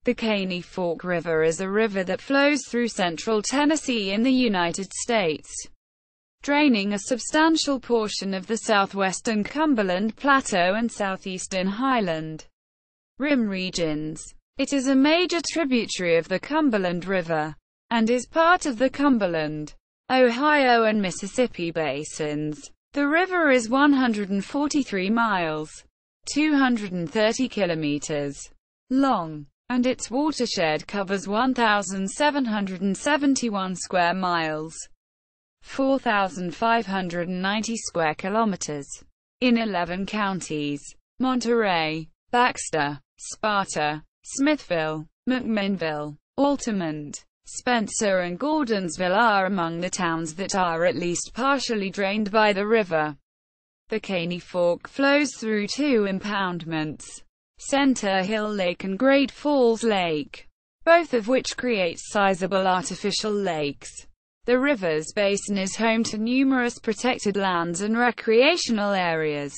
The Caney Fork River is a river that flows through central Tennessee in the United States, draining a substantial portion of the southwestern Cumberland Plateau and southeastern Highland Rim regions. It is a major tributary of the Cumberland River, and is part of the Cumberland, Ohio and Mississippi basins. The river is 143 miles, 230 kilometers, long, and its watershed covers 1,771 square miles, 4,590 square kilometers, in 11 counties. Monterey, Baxter, Sparta, Smithville, McMinnville, Altamont, Spencer and Gordonsville are among the towns that are at least partially drained by the river. The Caney Fork flows through two impoundments, Center Hill Lake and Great Falls Lake, both of which create sizable artificial lakes. The river's basin is home to numerous protected lands and recreational areas,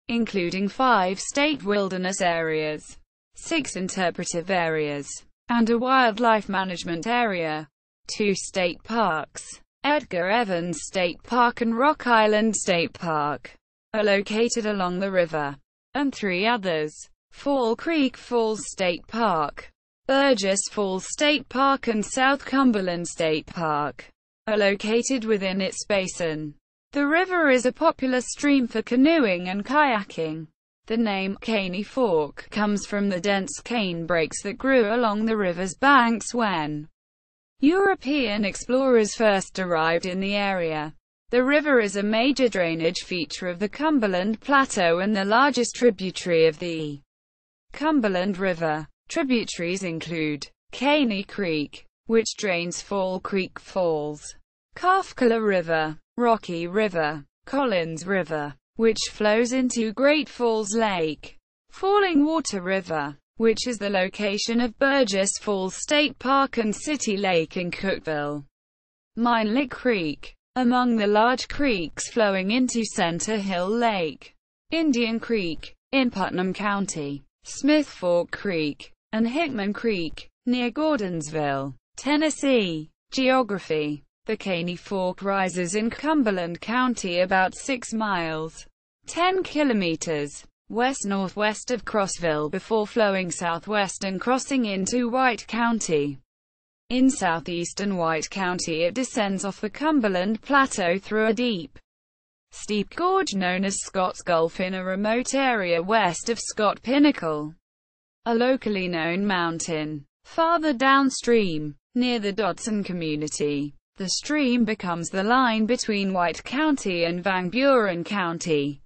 including 5 state wilderness areas, 6 interpretive areas, and a wildlife management area. 2 state parks, Edgar Evins State Park and Rock Island State Park, are located along the river, and 3 others, Fall Creek Falls State Park, Burgess Falls State Park and South Cumberland State Park, are located within its basin. The river is a popular stream for canoeing and kayaking. The name Caney Fork comes from the dense cane brakes that grew along the river's banks when European explorers first arrived in the area. The river is a major drainage feature of the Cumberland Plateau and the largest tributary of the Cumberland River. Tributaries include Caney Creek, which drains Fall Creek Falls, Kafkala River, Rocky River, Collins River, which flows into Great Falls Lake, Falling Water River, which is the location of Burgess Falls State Park and City Lake in Cookeville, Mine Lick Creek, among the large creeks flowing into Center Hill Lake, Indian Creek, in Putnam County, Smith Fork Creek, and Hickman Creek, near Gordonsville, Tennessee. Geography. The Caney Fork rises in Cumberland County about 6 miles, 10 kilometers, west-northwest of Crossville before flowing southwest and crossing into White County. In southeastern White County it descends off the Cumberland Plateau through a deep, steep gorge known as Scott's Gulf in a remote area west of Scott Pinnacle, a locally known mountain. Farther downstream, near the Dodson community, the stream becomes the line between White County and Van Buren County.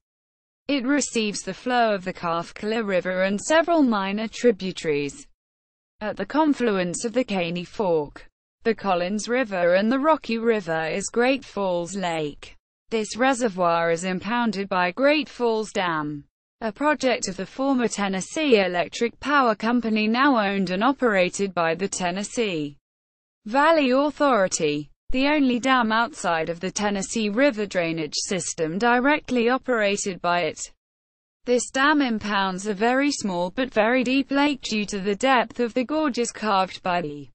It receives the flow of the Kafkala River and several minor tributaries. At the confluence of the Caney Fork, the Collins River and the Rocky River is Great Falls Lake. This reservoir is impounded by Great Falls Dam, a project of the former Tennessee Electric Power Company now owned and operated by the Tennessee Valley Authority, the only dam outside of the Tennessee River drainage system directly operated by it. This dam impounds a very small but very deep lake due to the depth of the gorges carved by the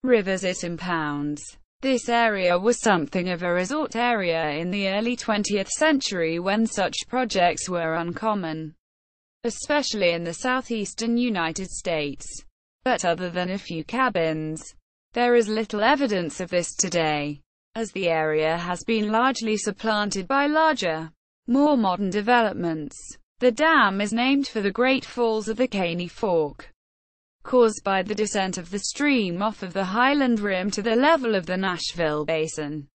rivers it impounds. This area was something of a resort area in the early 20th century when such projects were uncommon, especially in the southeastern United States. But other than a few cabins, there is little evidence of this today, as the area has been largely supplanted by larger, more modern developments. The dam is named for the Great Falls of the Caney Fork, caused by the descent of the stream off of the Highland Rim to the level of the Nashville Basin.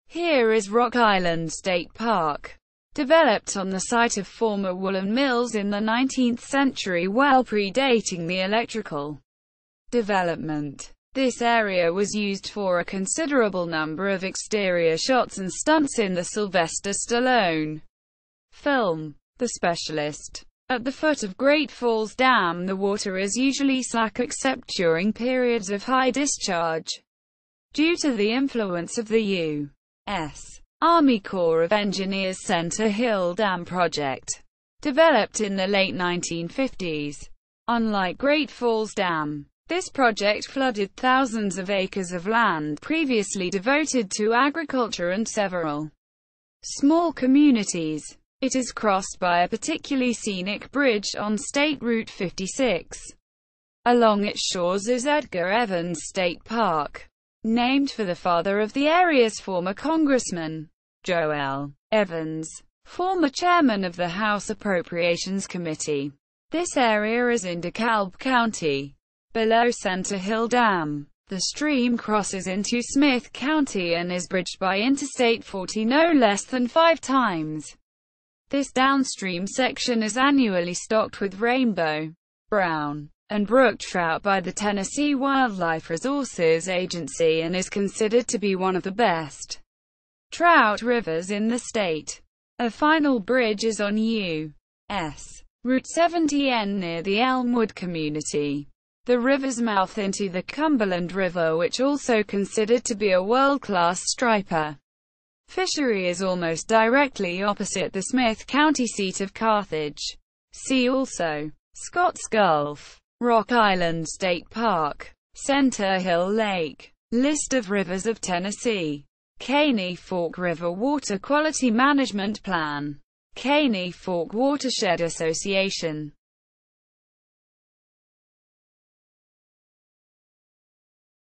Here is Rock Island State Park, developed on the site of former woolen mills in the 19th century, well predating the electrical development. This area was used for a considerable number of exterior shots and stunts in the Sylvester Stallone film, The Specialist. At the foot of Great Falls Dam the water is usually slack except during periods of high discharge, due to the influence of the U.S. Army Corps of Engineers Center Hill Dam project, developed in the late 1950s. Unlike Great Falls Dam, this project flooded thousands of acres of land previously devoted to agriculture and several small communities. It is crossed by a particularly scenic bridge on State Route 56. Along its shores is Edgar Evins State Park, named for the father of the area's former congressman, Joel Evins, former chairman of the House Appropriations Committee. This area is in DeKalb County, below Center Hill Dam. The stream crosses into Smith County and is bridged by Interstate 40 no less than 5 times. This downstream section is annually stocked with rainbow, brown, and brook trout by the Tennessee Wildlife Resources Agency and is considered to be one of the best trout rivers in the state. A final bridge is on U.S. Route 70N near the Elmwood community, the river's mouth into the Cumberland River, which also considered to be a world-class striper fishery, is almost directly opposite the Smith County seat of Carthage. See also Scotts Gulf, Rock Island State Park, Center Hill Lake. List of rivers of Tennessee. Caney Fork River Water Quality Management Plan. Caney Fork Watershed Association.